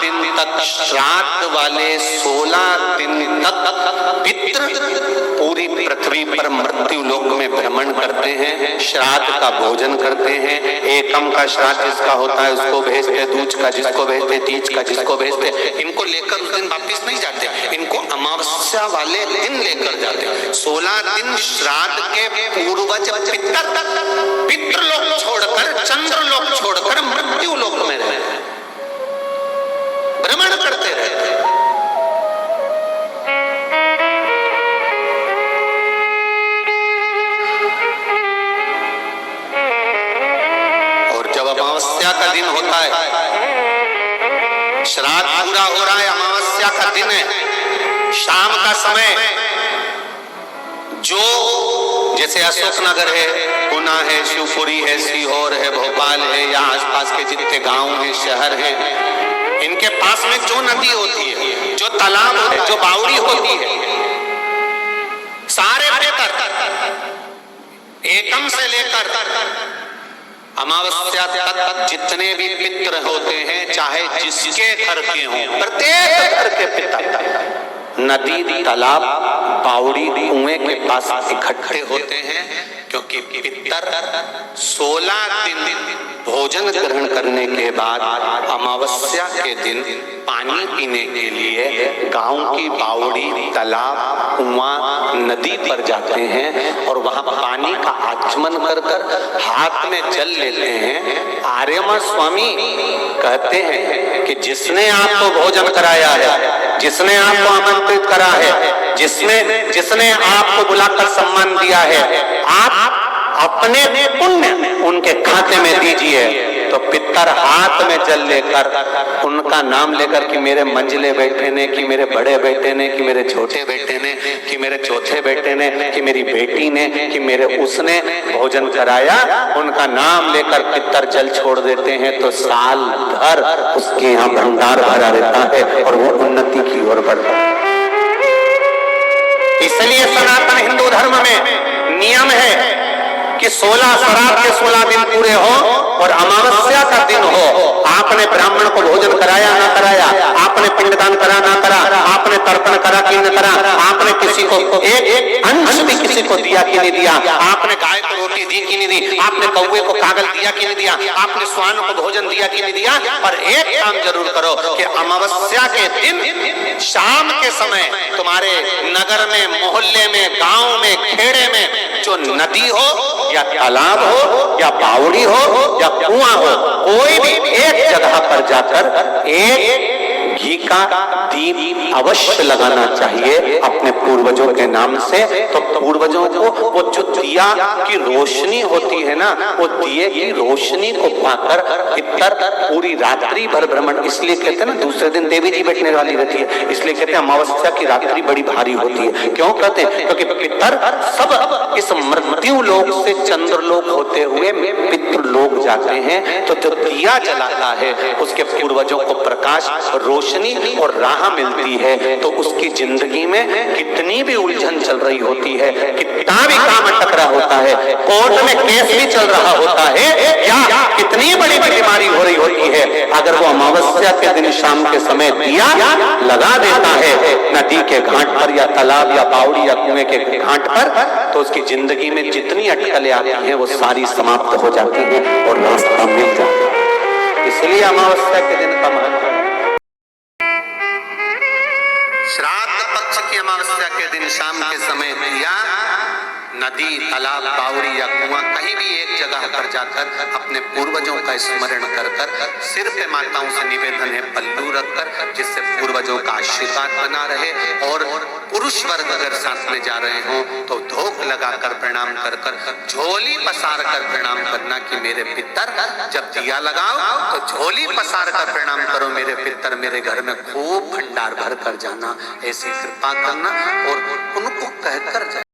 दिन तक श्राद्ध वाले 16 दिन तक पितृ पूरी पृथ्वी पर मृत्यु लोक में भ्रमण करते हैं, श्राद्ध का भोजन करते हैं। एकम का श्राद्ध जिसका होता है उसको भेजते, दूज का जिसको भेजते, तीज का जिसको भेजते। इनको लेकर उस दिन वापिस नहीं जाते, इनको अमावस्या वाले दिन लेकर जाते। 16 दिन श्राद्ध के पूर्वज पितृलोक छोड़कर, चंद्रलोक छोड़कर मृत्यु लोक में रहते, भ्रमण करते रहते। और जब अमावस्या का दिन होता है, श्राद्ध पूरा हो रहा है, अमावस्या का दिन है, शाम का समय, जो जैसे अशोकनगर है, गुना है, शिवपुरी है, सीहोर है, भोपाल है, या आसपास के जितने गांव हैं, शहर हैं, इनके पास में जो नदी होती है, जो तालाब होते, जो बावड़ी होती है, सारे एकम से लेकर अमावस्या तक जितने भी पितृ होते हैं, चाहे जिसके घर के हों, प्रत्येक घर के पितृ नदी, तालाब, बावड़ी, कुएं के पास इकट्ठे होते हैं, क्योंकि पितर 16 दिन भोजन ग्रहण करने के बाद अमावस्या के दिन पानी पीने के लिए गांव की बावड़ी, तालाब, कुआं, नदी पर जाते हैं और वहां पानी का आचमन कर कर हाथ में जल लेते हैं। आर्यमा स्वामी कहते हैं कि जिसने आपको भोजन कराया है, जिसने आपको आमंत्रित करा है, जिसने आपको बुलाकर सम्मान दिया है, आप अपने पुण्य उनके खाते में दीजिए। तो पितर हाथ में जल लेकर उनका नाम लेकर कि मेरे मंझले बेटे ने, कि मेरे बड़े बेटे ने, कि मेरे छोटे बेटे ने, कि मेरे चौथे बेटे ने, कि मेरी बेटी ने, कि मेरे उसने भोजन कराया, उनका नाम लेकर पितर जल छोड़ देते हैं। तो साल भर उसके यहाँ भंडार भरा रहता है और वो उन्नति की ओर बढ़ता है। इसलिए सनातन हिंदू धर्म में नियम है कि 16 श्राद्ध के 16 दिन पूरे हो और अमावस्या का दिन हो, आपने ब्राह्मण को भोजन कराया ना कराया, आपने पिंडदान करा ना करा, आपने तर्पण करा कि न करा, आपने किसी को एक अंश भी किसी को दिया कि नहीं दिया, आपने गाय को रोटी दी कि नहीं दी, आपने कौवे को कागल दिया कि नहीं दिया, आपने स्वान को भोजन दिया कि नहीं दिया। पर एक काम जरूर करो कि अमावस्या के दिन शाम के समय तुम्हारे नगर में, मोहल्ले में, गांव में, खेड़े में जो नदी हो या तालाब हो या बावड़ी हो या कुआं हो, कोई भी एक जगह पर जाकर एक घी का दीप अवश्य लगाना चाहिए अपने पूर्वजों के नाम से। तो पूर्वजों को वो जो दिया की रोशनी होती है ना, वो दिए की रोशनी को पाकर पितर पूरी रात्रि भर भ्रमण, इसलिए कहते हैं ना दूसरे दिन देवी जी बैठने वाली रहती है, इसलिए कहते हैं अमावस्या की रात्रि बड़ी भारी होती है। क्यों कहते हैं? क्योंकि पितर सब इस मृत्यु लोक से चंद्रलोक होते हुए पितृलोक जाते हैं। तो जो दिया जलाता है उसके पूर्वजों को प्रकाश, रोशनी और राह मिलती है। तो उसकी जिंदगी में कितनी भी उलझन चल रही होती है, कितना भी काम अटक रहा होता है, कोर्ट में केस भी चल रहा होता है, या कितनी बड़ी बीमारी हो रही होती है, अगर वो अमावस्या के दिन शाम के समय दिया लगा देता है नदी के घाट पर या तालाब या बावड़ी या कुएं के घाट पर, तो उसकी जिंदगी में जितनी अटकलें आती हैं वो सारी समाप्त हो जाती हैं और रास्ता मिल जाता है। इसलिए अमावस्या के दिन का महत्व है। श्राद्ध पक्ष की अमावस्या के दिन शाम के समय दिया नदी, तालाब, बावड़ी या कुआं कहीं भी एक जगह पर जाकर अपने पूर्वजों का स्मरण कर कर सिर पे माताओं से निवेदन है पल्लू रखकर, जिससे पूर्वजों का आशीर्वाद बना रहे। और पुरुष वर्ग अगर साथ में जा रहे हो तो धोख लगाकर प्रणाम कर कर, झोली पसार कर प्रणाम करना कि मेरे पितर, जब दिया लगाओ तो झोली पसार कर प्रणाम करो मेरे पितर, मेरे घर में खूब भंडार भर कर जाना, ऐसी कृपा करना और उनको कहकर